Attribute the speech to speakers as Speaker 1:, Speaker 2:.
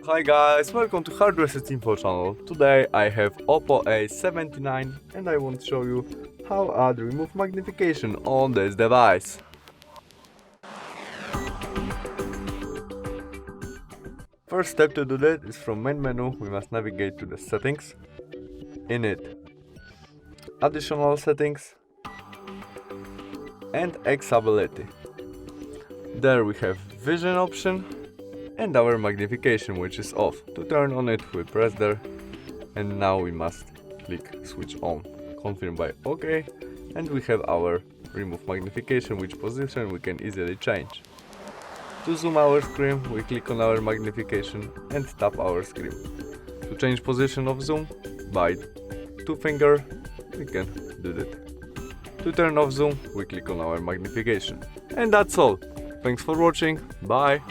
Speaker 1: Hi guys, welcome to Hardware Sets Info channel. Today I have OPPO A79 and I want to show you how to add remove magnification on this device. First step to do that is from main menu we must navigate to the settings. In it, additional settings and accessibility. There we have vision option and our magnification, which is off. To turn on it we press there and now we must click switch on. Confirm by OK and we have our remove magnification, which position we can easily change. To zoom our screen we click on our magnification and tap our screen. To change position of zoom by two finger we can do that. To turn off zoom we click on our magnification. And that's all. Thanks for watching, bye!